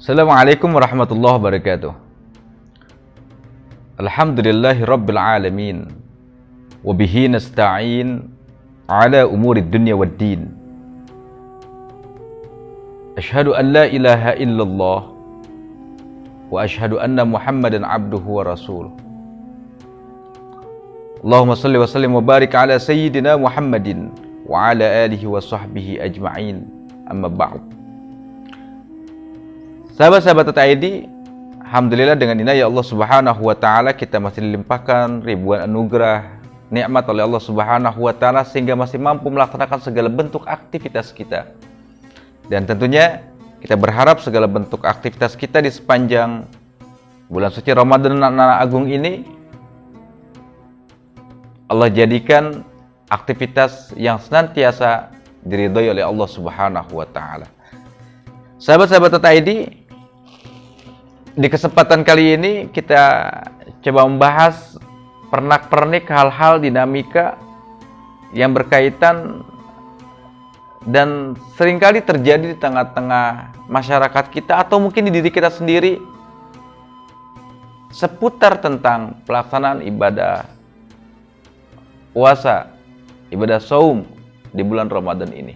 Assalamualaikum warahmatullahi wabarakatuh. Alhamdulillahi rabbil alamin. Wabihi nasta'in ala umurid dunya waddin. Ashhadu an la ilaha illallah wa ashhadu anna Muhammadan abduhu wa rasuluh. Allahumma salli wa sallim wa barik ala sayyidina Muhammadin wa ala alihi wa sahbihi ajma'in. Amma ba'd. Sahabat-sahabat TTID, alhamdulillah dengan inayah Allah Subhanahu wa taala kita masih dilimpahkan ribuan anugerah nikmat oleh Allah Subhanahu wa taala sehingga masih mampu melaksanakan segala bentuk aktivitas kita. Dan tentunya kita berharap segala bentuk aktivitas kita di sepanjang bulan suci Ramadan Agung ini Allah jadikan aktivitas yang senantiasa diridhoi oleh Allah Subhanahu wa taala. Sahabat-sahabat TTID, di kesempatan kali ini kita coba membahas pernak-pernik hal-hal dinamika yang berkaitan dan seringkali terjadi di tengah-tengah masyarakat kita atau mungkin di diri kita sendiri seputar tentang pelaksanaan ibadah puasa, ibadah saum di bulan Ramadan ini.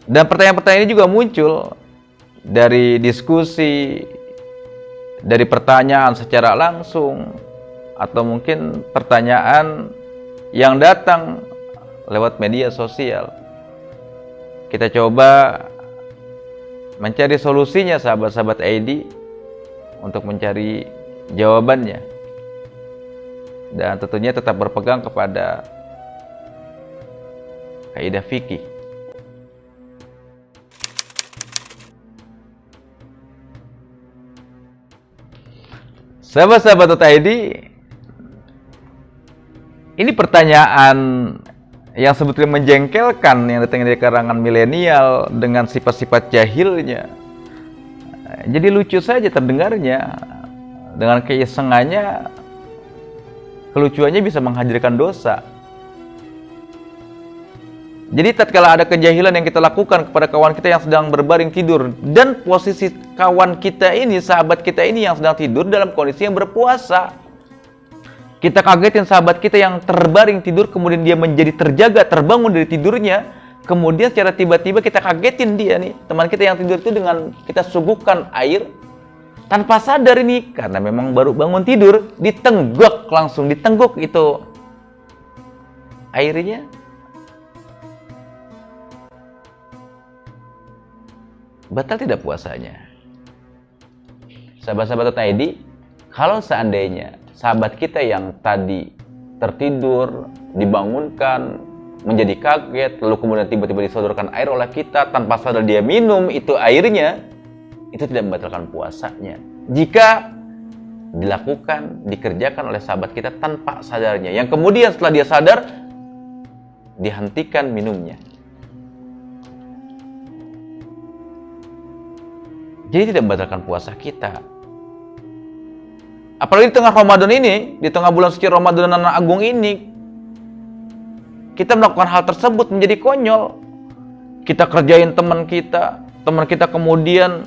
Dan pertanyaan-pertanyaan ini juga muncul dari diskusi, dari pertanyaan secara langsung, atau mungkin pertanyaan yang datang lewat media sosial. Kita coba mencari solusinya sahabat-sahabat ID untuk mencari jawabannya. Dan tentunya tetap berpegang kepada kaidah fikih. Sahabat-sahabat TTID, ini pertanyaan yang sebetulnya menjengkelkan yang datang dari kalangan milenial dengan sifat-sifat jahilnya. Jadi lucu saja terdengarnya, dengan keisengannya, kelucuannya bisa menghadirkan dosa. Jadi tatkala ada kejahilan yang kita lakukan kepada kawan kita yang sedang berbaring tidur, dan posisi kawan kita ini, sahabat kita ini yang sedang tidur dalam kondisi yang berpuasa, kita kagetin sahabat kita yang terbaring tidur, kemudian dia menjadi terjaga, terbangun dari tidurnya, kemudian secara tiba-tiba kita kagetin dia nih, teman kita yang tidur itu dengan kita suguhkan air, tanpa sadar ini, karena memang baru bangun tidur, ditenggok langsung, ditenggok itu airnya. Batal tidak puasanya? Sahabat-sahabat TTID, kalau seandainya sahabat kita yang tadi tertidur, dibangunkan, menjadi kaget, lalu kemudian tiba-tiba disodorkan air oleh kita, tanpa sadar dia minum itu airnya, itu tidak membatalkan puasanya. Jika dilakukan, dikerjakan oleh sahabat kita tanpa sadarnya, yang kemudian setelah dia sadar, dihentikan minumnya. Jadi tidak membatalkan puasa kita. Apalagi di tengah Ramadan ini, di tengah bulan suci Ramadan Agung ini, kita melakukan hal tersebut menjadi konyol. Kita kerjain teman kita kemudian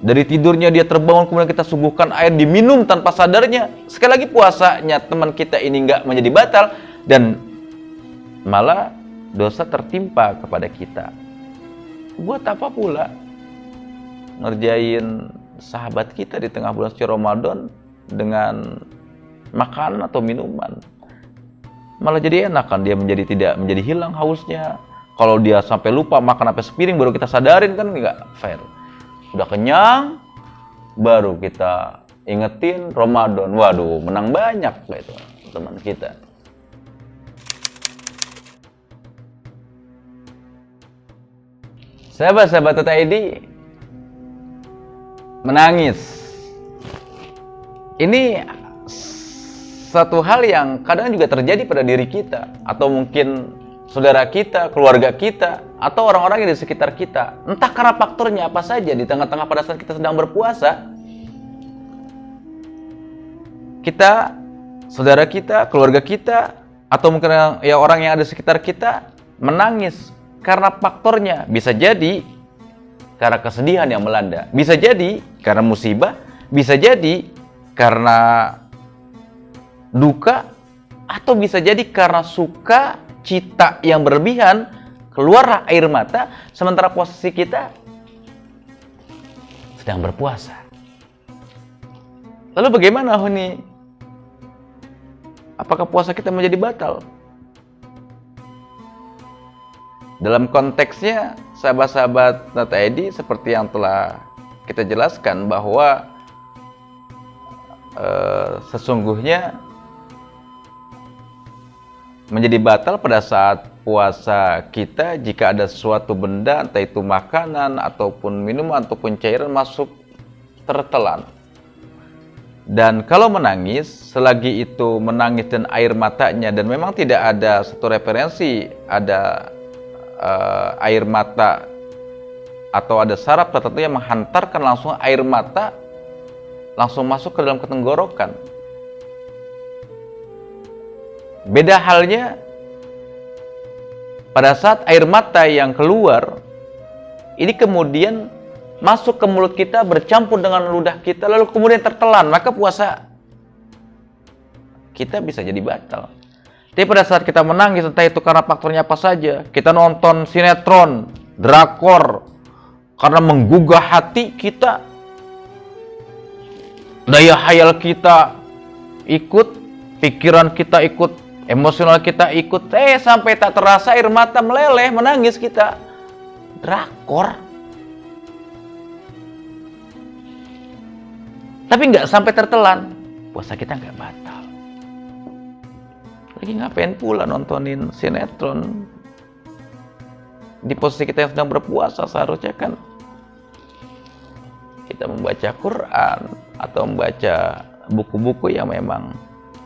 dari tidurnya dia terbangun, kemudian kita suguhkan air diminum tanpa sadarnya. Sekali lagi puasanya teman kita ini nggak menjadi batal, dan malah dosa tertimpa kepada kita. Buat apa pula ngerjain sahabat kita di tengah bulan suci Ramadan dengan makanan atau minuman? Malah jadi enak kan, dia tidak menjadi hilang hausnya. Kalau dia sampai lupa makan sampai sepiring baru kita sadarin, kan nggak fair. Udah kenyang baru kita ingetin Ramadan. Waduh, menang banyak gitu teman kita. Sahabat-sahabat TTID, menangis ini satu hal yang kadang juga terjadi pada diri kita, atau mungkin saudara kita, keluarga kita, atau orang-orang yang di sekitar kita. Entah karena faktornya apa saja, di tengah-tengah pada saat kita sedang berpuasa, kita, saudara kita, keluarga kita, atau mungkin ya orang yang ada di sekitar kita menangis karena faktornya. Bisa jadi karena kesedihan yang melanda. Bisa jadi karena musibah, bisa jadi karena duka, atau bisa jadi karena suka cita yang berlebihan, keluarlah air mata, sementara posisi kita sedang berpuasa. Lalu bagaimana Huni? Apakah puasa kita menjadi batal? Dalam konteksnya, sahabat-sahabat Data ID, seperti yang telah kita jelaskan bahwa sesungguhnya menjadi batal pada saat puasa kita jika ada suatu benda, entah itu makanan ataupun minuman ataupun cairan masuk tertelan. Dan kalau menangis, selagi itu menangis dan air matanya, dan memang tidak ada satu referensi ada air mata atau ada saraf tertentu yang menghantarkan langsung air mata langsung masuk ke dalam ketenggorokan. Beda halnya pada saat air mata yang keluar ini kemudian masuk ke mulut kita, bercampur dengan ludah kita, lalu kemudian tertelan, maka puasa kita bisa jadi batal. Tapi pada saat kita menangis, entah itu karena faktornya apa saja, kita nonton sinetron, drakor, karena menggugah hati kita, daya hayal kita ikut, pikiran kita ikut, emosional kita ikut, sampai tak terasa air mata meleleh, menangis kita. Drakor. Tapi nggak sampai tertelan, puasa kita nggak batal. Lagi ngapain pula nontonin sinetron? Di posisi kita yang sedang berpuasa, seharusnya kan kita membaca Quran atau membaca buku-buku yang memang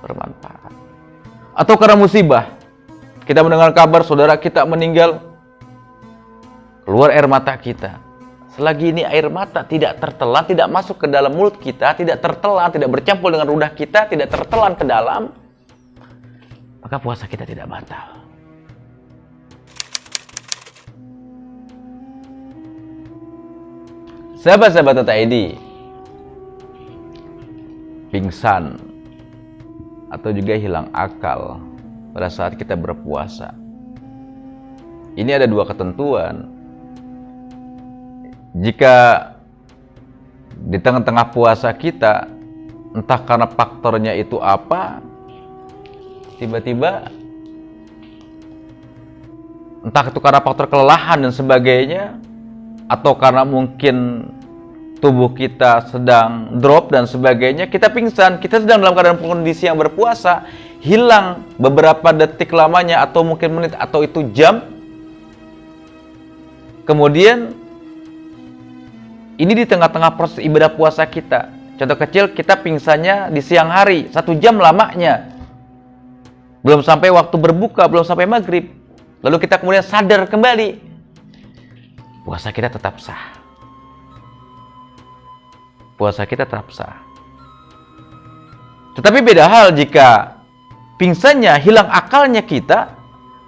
bermanfaat. Atau karena musibah, kita mendengar kabar saudara kita meninggal, keluar air mata kita. Selagi ini air mata tidak tertelan, tidak masuk ke dalam mulut kita, tidak tertelan, tidak bercampur dengan ludah kita, tidak tertelan ke dalam, maka puasa kita tidak batal. Sahabat-sahabat Data ID, pingsan atau juga hilang akal pada saat kita berpuasa, ini ada dua ketentuan. Jika di tengah-tengah puasa kita, entah karena faktornya itu apa, tiba-tiba entah itu karena faktor kelelahan dan sebagainya, atau karena mungkin tubuh kita sedang drop dan sebagainya, kita pingsan, kita sedang dalam keadaan kondisi yang berpuasa, hilang beberapa detik lamanya atau mungkin menit atau itu jam, kemudian ini di tengah-tengah proses ibadah puasa kita. Contoh kecil, kita pingsannya di siang hari, 1 jam lamanya, belum sampai waktu berbuka, belum sampai maghrib, lalu kita kemudian sadar kembali, puasa kita tetap sah. Puasa kita tetap sah. Tetapi beda hal jika pingsannya, hilang akalnya kita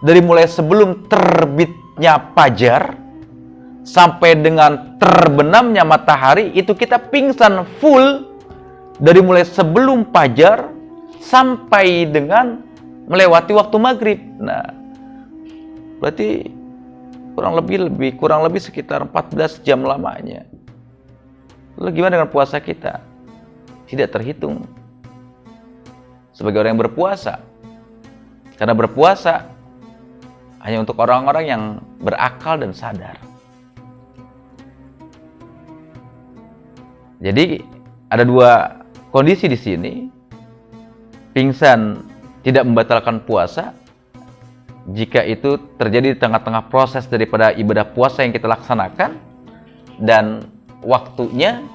dari mulai sebelum terbitnya fajar sampai dengan terbenamnya matahari, itu kita pingsan full dari mulai sebelum fajar sampai dengan melewati waktu maghrib. Nah, berarti kurang lebih sekitar 14 jam lamanya. Lalu gimana dengan puasa kita? Tidak terhitung sebagai orang yang berpuasa. Karena berpuasa hanya untuk orang-orang yang berakal dan sadar. Jadi ada dua kondisi di sini. Pingsan tidak membatalkan puasa jika itu terjadi di tengah-tengah proses daripada ibadah puasa yang kita laksanakan, dan waktunya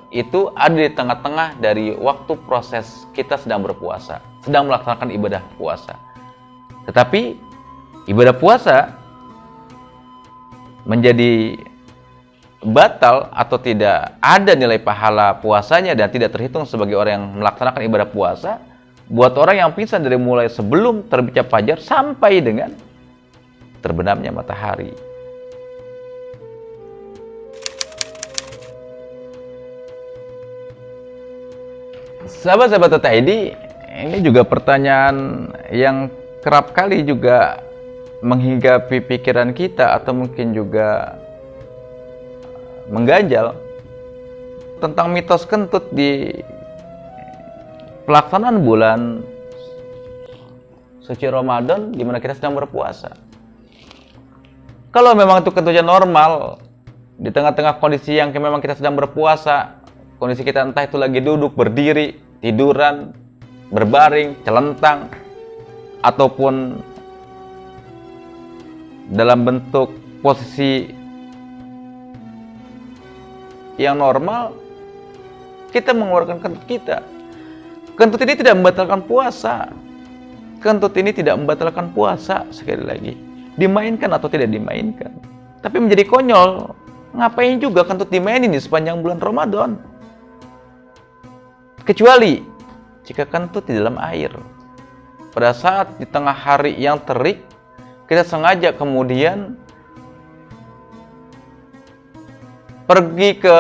itu ada di tengah-tengah dari waktu proses kita sedang berpuasa, sedang melaksanakan ibadah puasa. Tetapi ibadah puasa menjadi batal atau tidak ada nilai pahala puasanya dan tidak terhitung sebagai orang yang melaksanakan ibadah puasa buat orang yang pingsan dari mulai sebelum terbitnya fajar sampai dengan terbenamnya matahari. Sahabat-sahabat TID, ini juga pertanyaan yang kerap kali juga menghinggapi pikiran kita atau mungkin juga mengganjal tentang mitos kentut di pelaksanaan bulan suci Ramadan di mana kita sedang berpuasa. Kalau memang itu kentutnya normal di tengah-tengah kondisi yang memang kita sedang berpuasa, kondisi kita entah itu lagi duduk, berdiri, tiduran, berbaring, celentang, ataupun dalam bentuk posisi yang normal, kita mengeluarkan kentut kita. Kentut ini tidak membatalkan puasa. Kentut ini tidak membatalkan puasa, sekali lagi. Dimainkan atau tidak dimainkan. Tapi menjadi konyol, ngapain juga kentut dimainin di sepanjang bulan Ramadan? Kecuali jika kentut di dalam air. Pada saat di tengah hari yang terik, kita sengaja kemudian pergi ke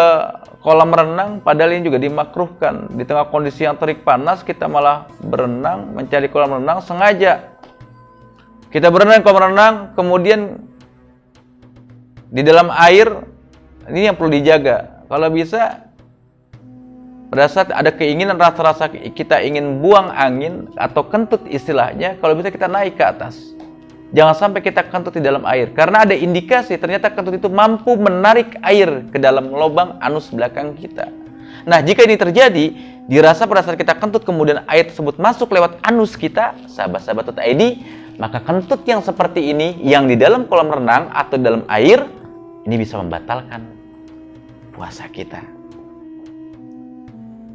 kolam renang, padahal ini juga dimakruhkan. Di tengah kondisi yang terik panas, kita malah berenang, mencari kolam renang sengaja. Kita berenang di kolam renang, kemudian di dalam air, ini yang perlu dijaga. Kalau bisa, pada saat ada keinginan rasa-rasa kita ingin buang angin atau kentut istilahnya, kalau bisa kita naik ke atas. Jangan sampai kita kentut di dalam air, karena ada indikasi ternyata kentut itu mampu menarik air ke dalam lubang anus belakang kita. Nah, jika ini terjadi, dirasa pada saat kita kentut kemudian air tersebut masuk lewat anus kita, sahabat-sahabat TID, maka kentut yang seperti ini yang di dalam kolam renang atau dalam air, ini bisa membatalkan puasa kita.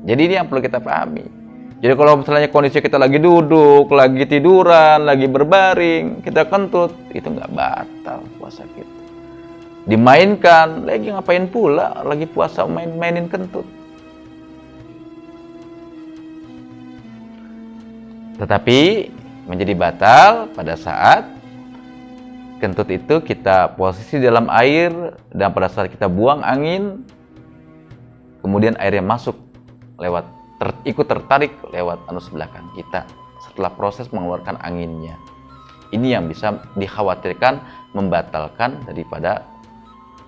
Jadi ini yang perlu kita pahami. Jadi kalau misalnya kondisi kita lagi duduk, lagi tiduran, lagi berbaring, kita kentut, itu nggak batal puasa kita. Dimainkan, lagi ngapain pula, lagi puasa mainin kentut. Tetapi menjadi batal pada saat kentut itu kita posisi dalam air, dan pada saat kita buang angin, kemudian airnya masuk lewat ikut tertarik lewat anus belakang kita setelah proses mengeluarkan anginnya. Ini yang bisa dikhawatirkan membatalkan daripada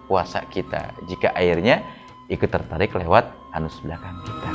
puasa kita jika airnya ikut tertarik lewat anus belakang kita.